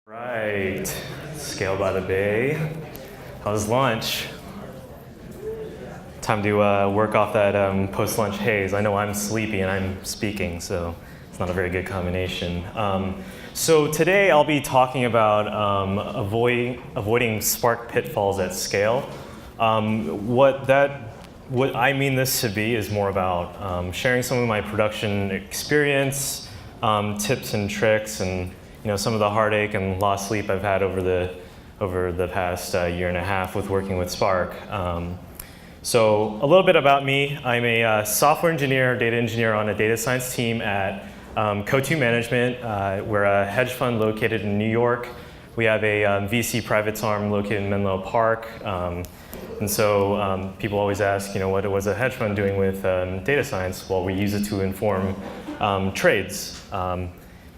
Right, Scale by the Bay. How's lunch? Time to work off that post-lunch haze. I know I'm sleepy and I'm speaking, so it's not a very good combination. So today I'll be talking about avoiding Spark pitfalls at scale. What I mean this to be is more about sharing some of my production experience, tips and tricks, and some of the heartache and lost sleep I've had over the past year and a half with working with Spark. So a little bit about me. I'm a software engineer, data engineer on a data science team at Coatue Management. We're a hedge fund located in New York. We have a VC private arm located in Menlo Park. And so people always ask, what was a hedge fund doing with data science? Well, we use it to inform trades.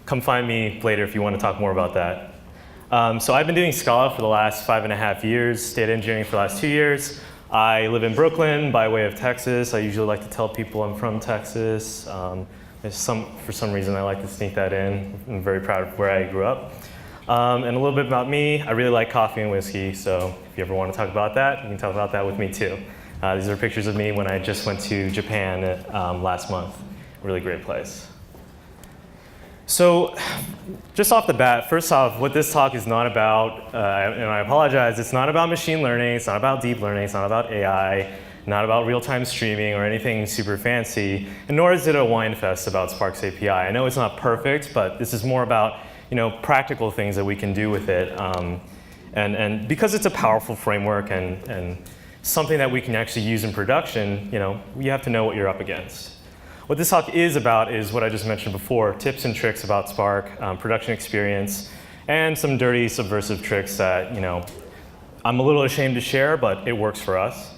Come find me later if you want to talk more about that. So I've been doing Scala for the last 5.5 years, data engineering for the last 2 years. I live in Brooklyn by way of Texas. I usually like to tell people I'm from Texas. For some reason, I like to sneak that in. I'm very proud of where I grew up. And a little bit about me, I really like coffee and whiskey, so if you ever want to talk about that, you can talk about that with me too. These are pictures of me when I just went to Japan last month. Really great place. So just off the bat, first off, what this talk is not about, and I apologize, it's not about machine learning, it's not about deep learning, it's not about AI, not about real-time streaming or anything super fancy, and nor is it a wine fest about Spark's API. I know it's not perfect, but this is more about practical things that we can do with it. And because it's a powerful framework and something that we can actually use in production, you have to know what you're up against. What this talk is about is what I just mentioned before, tips and tricks about Spark, production experience, and some dirty subversive tricks that I'm a little ashamed to share, but it works for us.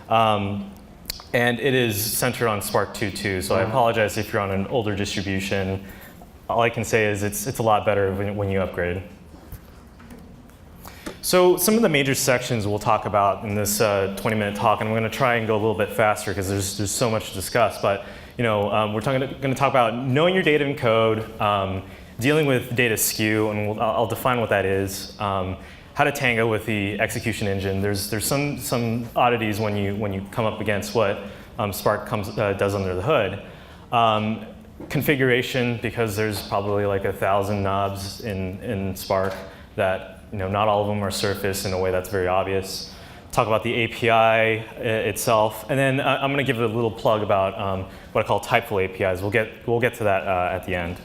And it is centered on Spark 2.2, so I apologize if you're on an older distribution. All I can say is it's a lot better when you upgrade. So some of the major sections we'll talk about in this 20-minute talk, and I'm going to try and go a little bit faster because there's so much to discuss. But we're going to talk about knowing your data in code, dealing with data skew, and I'll define what that is. How to tango with the execution engine. There's some oddities when you come up against what Spark does under the hood. Configuration, because there's probably like 1,000 knobs in Spark that not all of them are surfaced in a way that's very obvious. Talk about the API itself, and then I'm going to give a little plug about what I call typeful APIs. We'll get to that at the end.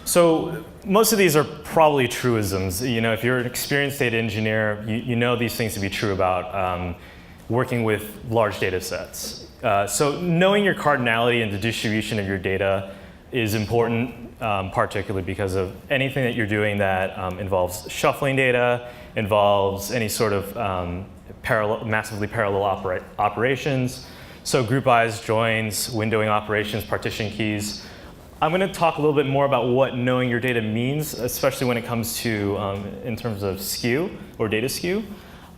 So most of these are probably truisms. If you're an experienced data engineer, you know these things to be true about working with large data sets. So knowing your cardinality and the distribution of your data is important, particularly because of anything that you're doing that involves shuffling data, involves any sort of massively parallel operations. So group bys, joins, windowing operations, partition keys. I'm going to talk a little bit more about what knowing your data means, especially when it comes to in terms of skew or data skew.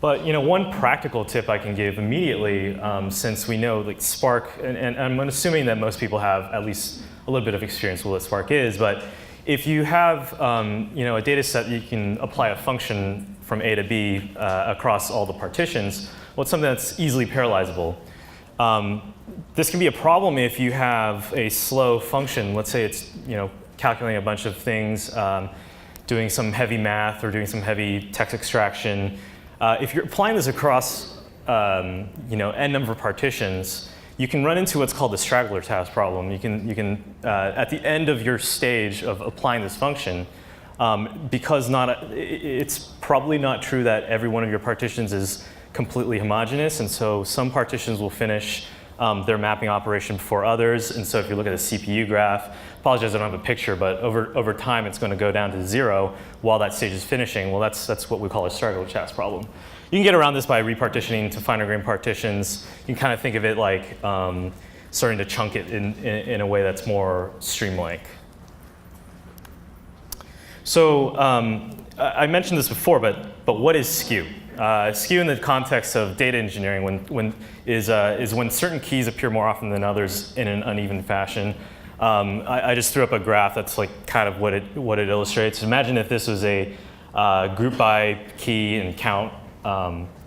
But one practical tip I can give immediately, since we know like Spark, and I'm assuming that most people have at least a little bit of experience with what Spark is, but if you have a data set, you can apply a function from A to B across all the partitions. Well, it's something that's easily parallelizable. This can be a problem if you have a slow function. Let's say it's calculating a bunch of things, doing some heavy math or doing some heavy text extraction. If you're applying this across n number of partitions, you can run into what's called the straggler task problem. You can at the end of your stage of applying this function, because it's probably not true that every one of your partitions is completely homogeneous, and so some partitions will finish their mapping operation before others. And so if you look at a CPU graph, apologize I don't have a picture, but over time it's going to go down to 0 while that stage is finishing. Well, that's what we call a straggler task problem. You can get around this by repartitioning to finer grained partitions. You can kind of think of it like starting to chunk it in a way that's more stream-like. So I mentioned this before, but what is skew? Skew in the context of data engineering is when certain keys appear more often than others in an uneven fashion. I just threw up a graph that's like kind of what it illustrates. Imagine if this was a group by key and count.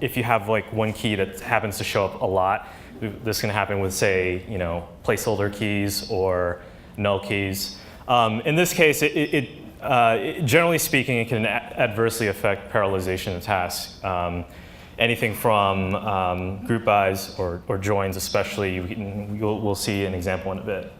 If you have like one key that happens to show up a lot, this can happen with, say, placeholder keys or null keys. In this case, generally speaking, it can adversely affect parallelization of tasks. Anything from group bys or joins, especially, we'll see an example in a bit.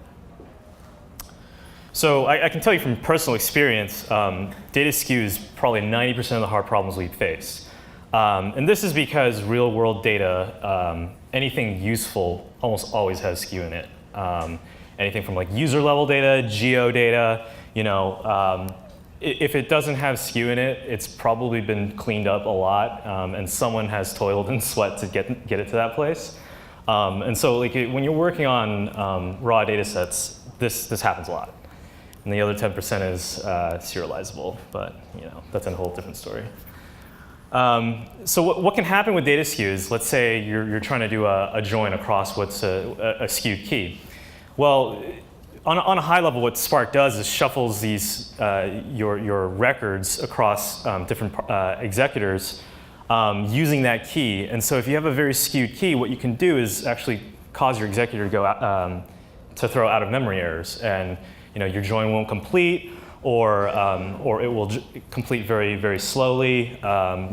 So I can tell you from personal experience, data skew is probably 90% of the hard problems we face. And this is because real world data, anything useful almost always has skew in it. Anything from like user level data, geo data, if it doesn't have skew in it, it's probably been cleaned up a lot, and someone has toiled and sweat to get it to that place. And so like when you're working on raw data sets, this happens a lot. And the other 10% is serializable, but that's a whole different story. So what can happen with data skews? Let's say you're trying to do a join across what's a skewed key. Well, on a high level, what Spark does is shuffles these your records across different executors using that key. And so if you have a very skewed key, what you can do is actually cause your executor to go out, to throw out of memory errors, and your join won't complete, or it will complete very, very slowly.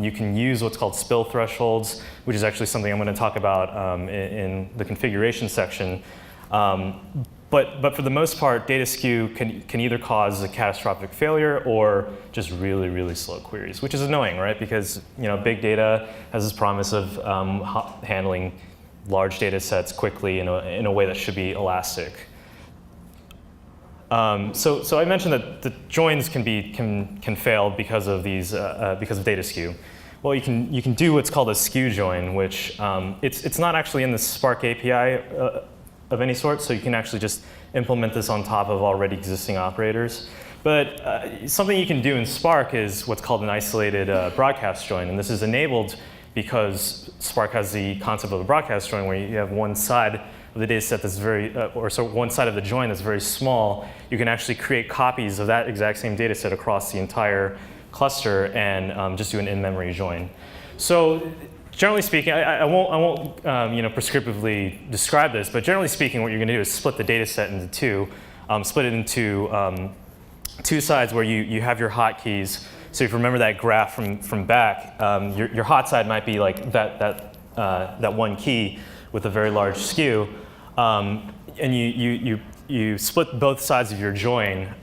You can use what's called spill thresholds, which is actually something I'm going to talk about in the configuration section. But for the most part, data skew can either cause a catastrophic failure or just really, really slow queries, which is annoying, right? Because big data has this promise of handling large data sets quickly in a way that should be elastic. So I mentioned that the joins can fail because of data skew. Well, you can do what's called a skew join, which it's not actually in the Spark API of any sort, so you can actually just implement this on top of already existing operators. But something you can do in Spark is what's called an isolated broadcast join, and this is enabled because Spark has the concept of a broadcast join where you have one side of the data set that's one side of the join that's very small. You can actually create copies of that exact same data set across the entire cluster and just do an in-memory join. So generally speaking, I won't prescriptively describe this, but generally speaking, what you're going to do is split the data set into two. Split it into two sides where you have your hotkeys. So if you remember that graph from back, your hot side might be like that one key with a very large skew, and you split both sides of your join.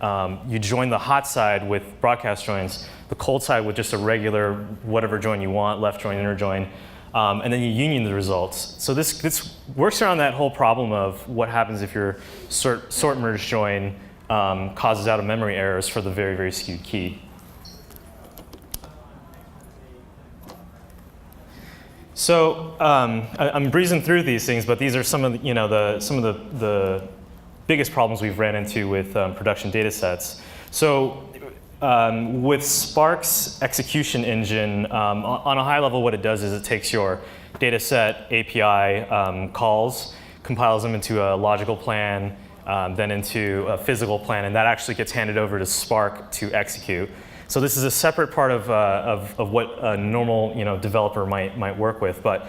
You join the hot side with broadcast joins, the cold side with just a regular whatever join you want, left join, inner join, and then you union the results. So this works around that whole problem of what happens if your sort merge join causes out of memory errors for the very, very skewed key. So I'm breezing through these things, but these are some of the biggest problems we've ran into with production data sets. So with Spark's execution engine, on a high level, what it does is it takes your dataset API calls, compiles them into a logical plan, then into a physical plan, and that actually gets handed over to Spark to execute. So this is a separate part of what a normal developer might work with, but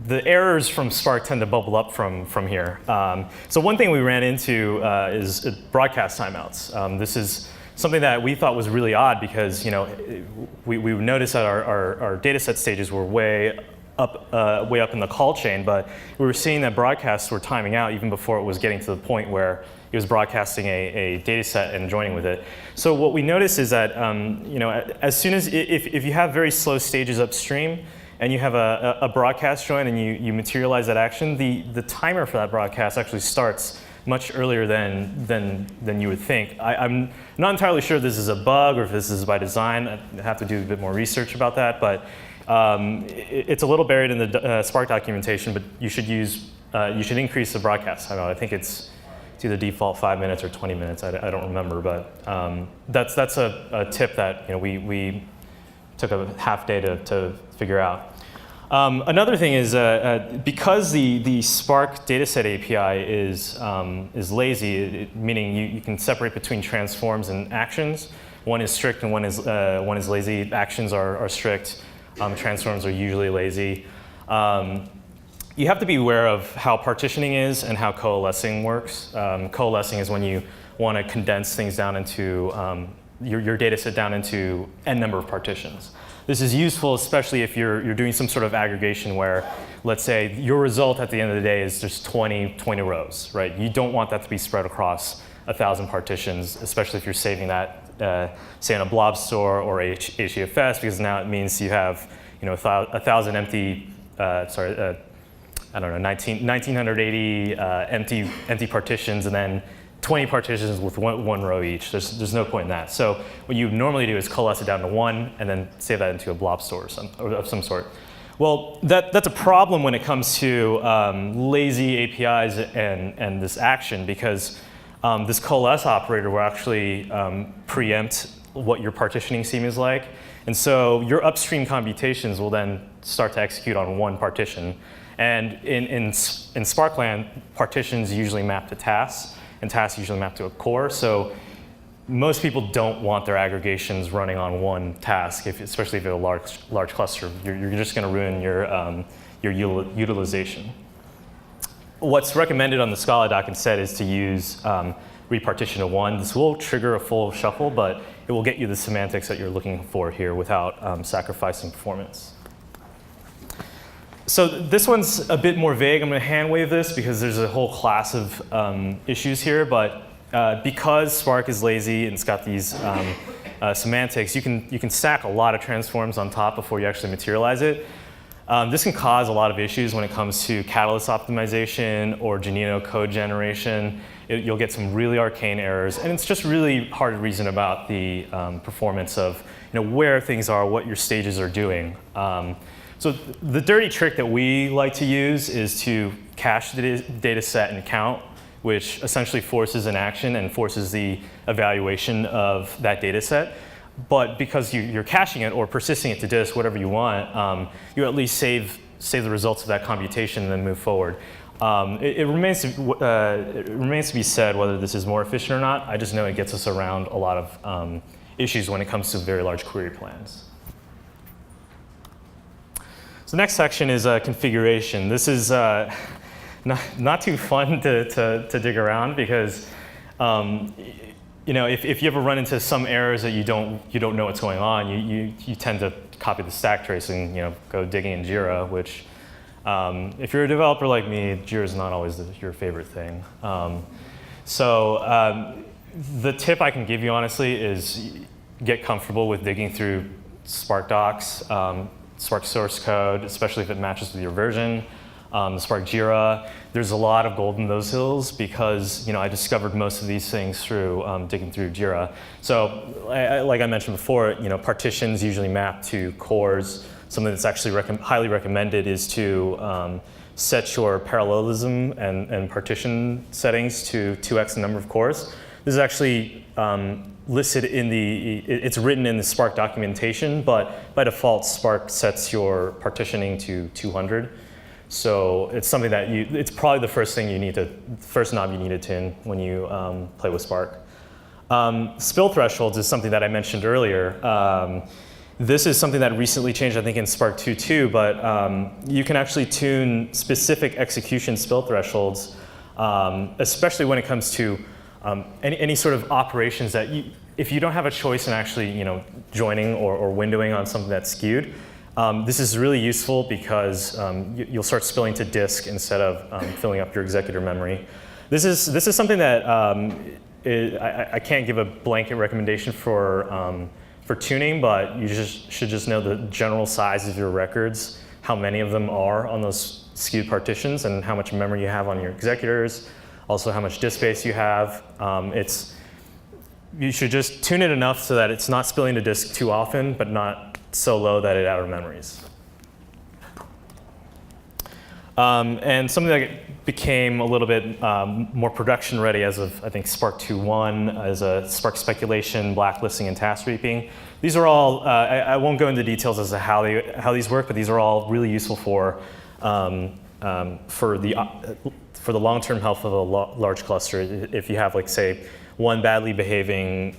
the errors from Spark tend to bubble up from here. So one thing we ran into is broadcast timeouts. This is something that we thought was really odd because we noticed that our data set stages were way up in the call chain, but we were seeing that broadcasts were timing out even before it was getting to the point where it was broadcasting a data set and joining with it. So what we noticed is that as soon as if you have very slow stages upstream and you have a broadcast join and you materialize that action, the timer for that broadcast actually starts much earlier than you would think. I'm not entirely sure if this is a bug or if this is by design. I have to do a bit more research about that, but it's a little buried in the Spark documentation. But you should increase the broadcast timeout. I think it's either default 5 minutes or 20 minutes. I don't remember, but that's a tip that we took a half day to figure out. Another thing is because the Spark dataset API is lazy, meaning you can separate between transforms and actions. One is strict and one is lazy. Actions are strict. Transforms are usually lazy. You have to be aware of how partitioning is and how coalescing works. Coalescing is when you want to condense things down into your data set down into n number of partitions. This is useful, especially if you're doing some sort of aggregation where, let's say, your result at the end of the day is just 20 rows, right? You don't want that to be spread across 1,000 partitions, especially if you're saving that, say, in a blob store or HDFS, because now it means you have, 1,000 empty, I don't know, 1980 empty partitions, and then 20 partitions with one row each. There's no point in that. So what you normally do is coalesce it down to one and then save that into a blob store of some sort. Well, that's a problem when it comes to lazy APIs and this action, because this coalesce operator will actually preempt what your partitioning scheme is like. And so your upstream computations will then start to execute on one partition. And in Sparkland, partitions usually map to tasks, and tasks usually map to a core. So most people don't want their aggregations running on one task, especially if you have a large cluster. You're just going to ruin your utilization. What's recommended on the Scala doc instead is to use repartition to one. This will trigger a full shuffle, but it will get you the semantics that you're looking for here without sacrificing performance. So this one's a bit more vague. I'm going to hand wave this because there's a whole class of issues here. But because Spark is lazy and it's got these semantics, you can stack a lot of transforms on top before you actually materialize it. This can cause a lot of issues when it comes to catalyst optimization or Genino code generation. You'll get some really arcane errors, and it's just really hard to reason about the performance of where things are, what your stages are doing. So the dirty trick that we like to use is to cache the data set and count, which essentially forces an action and forces the evaluation of that data set. But because you're caching it or persisting it to disk, whatever you want, you at least save the results of that computation and then move forward. It remains to be said whether this is more efficient or not. I just know it gets us around a lot of issues when it comes to very large query plans. So the next section is configuration. This is not too fun to dig around because if you ever run into some errors that you don't know what's going on, you tend to copy the stack trace and go digging in Jira, which if you're a developer like me, Jira is not always your favorite thing. The tip I can give you honestly is get comfortable with digging through Spark docs, Spark source code, especially if it matches with your version. The Spark Jira. There's a lot of gold in those hills because I discovered most of these things through digging through Jira. So like I mentioned before, partitions usually map to cores. Something that's actually highly recommended is to set your parallelism and partition settings to 2x the number of cores. This is actually listed in it's written in the Spark documentation, but by default, Spark sets your partitioning to 200. So it's something that it's probably the first knob you need to tune when you play with Spark. Spill thresholds is something that I mentioned earlier. This is something that recently changed, I think, in Spark 2.2, but you can actually tune specific execution spill thresholds, especially when it comes to any sort of operations that if you don't have a choice in actually joining or windowing on something that's skewed. This is really useful because you'll start spilling to disk instead of filling up your executor memory. This is something that I can't give a blanket recommendation for tuning, but you should just know the general size of your records, how many of them are on those skewed partitions, and how much memory you have on your executors, also how much disk space you have. You should just tune it enough so that it's not spilling to disk too often, but not so low that it out of memories. And something that became a little bit more production ready as of, I think, Spark 2.1, as a Spark speculation, blacklisting, and task reaping. These are all, I won't go into details as to how these work, but these are all really useful for the long-term health of a large cluster. If you have, like, say, one badly behaving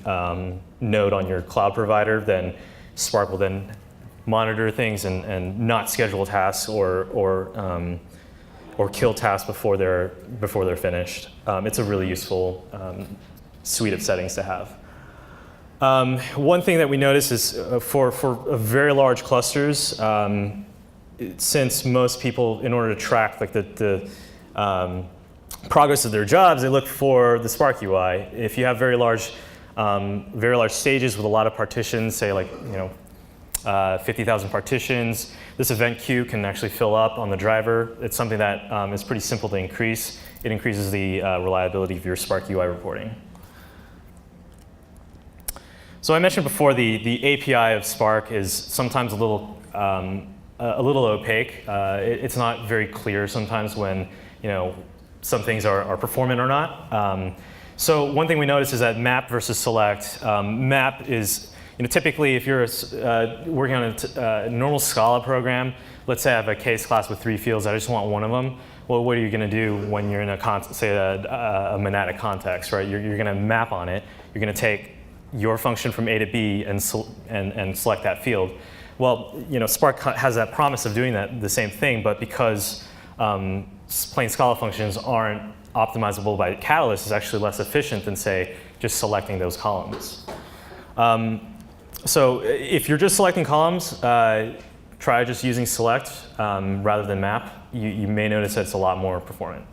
node on your cloud provider, then Spark will then monitor things and not schedule tasks or kill tasks before they're finished. It's a really useful suite of settings to have. One thing that we notice is for very large clusters, since most people, in order to track like the progress of their jobs, they look for the Spark UI. If you have very large stages with a lot of partitions, say like 50,000 partitions, this event queue can actually fill up on the driver. It's something that is pretty simple to increase. It increases the reliability of your Spark UI reporting. So I mentioned before the API of Spark is sometimes a little opaque. It's not very clear sometimes when some things are performant or not. So one thing we notice is that map versus select. Map is typically if you're working on a normal Scala program, let's say I have a case class with 3 fields, I just want one of them. Well, what are you going to do when you're in a monadic context, right? You're going to map on it. You're going to take your function from A to B and select that field. Well, Spark has that promise of doing the same thing, but because plain Scala functions aren't optimizable by Catalyst, it's actually less efficient than, say, just selecting those columns. So if you're just selecting columns, try just using select rather than map. You may notice that it's a lot more performant.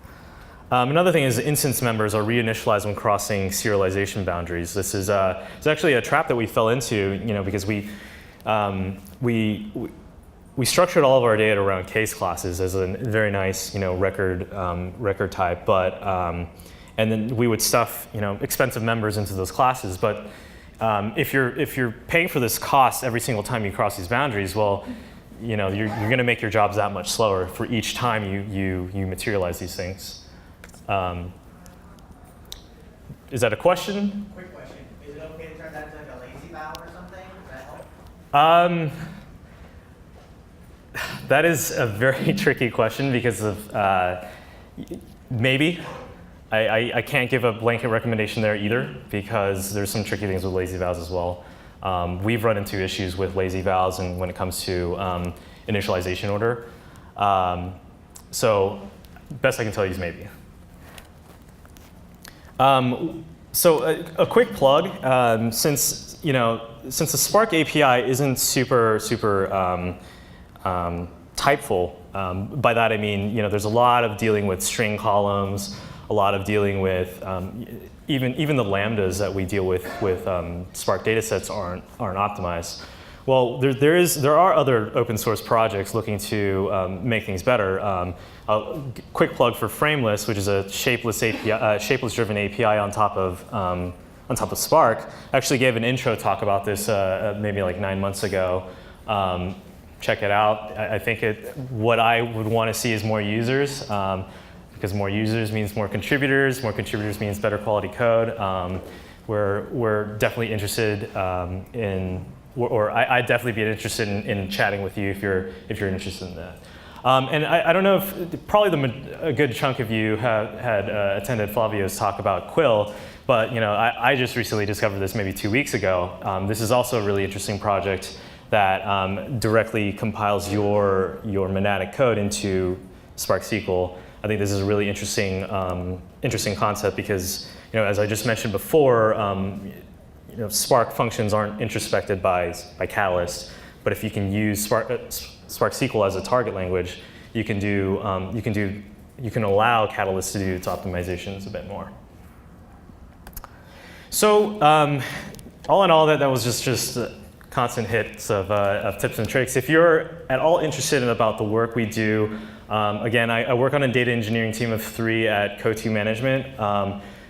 Another thing is instance members are reinitialized when crossing serialization boundaries. This is it's actually a trap that we fell into, because we structured all of our data around case classes as a very nice, record type, but and then we would stuff, expensive members into those classes. But if you're paying for this cost every single time you cross these boundaries, well, you're going to make your jobs that much slower for each time you materialize these things. Is that a question? Quick question. Is it okay to turn that into like a lazy valve or something? Does that help? That is a very tricky question because of maybe. I can't give a blanket recommendation there either because there's some tricky things with lazy valves as well. We've run into issues with lazy valves and when it comes to initialization order. So best I can tell you is maybe. So a quick plug, since the Spark API isn't super typeful. By that I mean, there's a lot of dealing with string columns, a lot of dealing with even the lambdas that we deal with Spark datasets aren't optimized. Well, there are other open source projects looking to make things better. A quick plug for Frameless, which is a shapeless API, shapeless-driven API on top of Spark. I actually gave an intro talk about this maybe like 9 months ago. Check it out. I think what I would want to see is more users, because more users means more contributors. More contributors means better quality code. We're definitely interested or I'd definitely be interested in chatting with you if you're interested in that. And I don't know if probably a good chunk of you had attended Flavio's talk about Quill, but I just recently discovered this maybe 2 weeks ago. This is also a really interesting project that directly compiles your monadic code into Spark SQL. I think this is a really interesting concept because as I just mentioned before, Spark functions aren't introspected by Catalyst, but if you can use Spark SQL as a target language, you can allow Catalyst to do its optimizations a bit more. So all in all, that was just constant hits of tips and tricks. If you're at all interested in about the work we do, again, I work on a data engineering team of 3 at Coatue Management.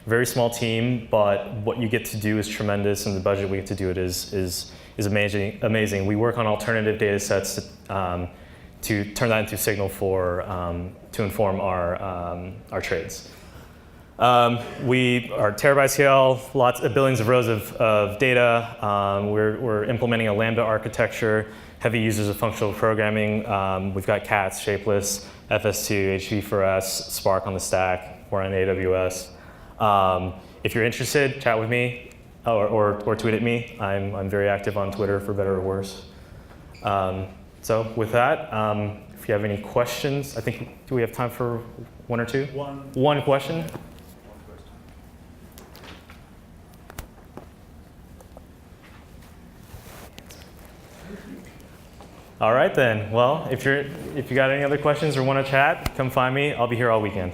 Very small team, but what you get to do is tremendous, and the budget we get to do it is amazing. We work on alternative data sets to turn that into signal for to inform our trades. We are terabyte scale, billions of rows of data. We're implementing a Lambda architecture, heavy users of functional programming. We've got CATS, Shapeless, FS2, HV4S, Spark on the stack. We're on AWS. If you're interested, chat with me or tweet at me. I'm very active on Twitter, for better or worse. So with that, if you have any questions, I think, do we have time for one or two? One question? All right then. Well, if you got any other questions or want to chat, come find me. I'll be here all weekend.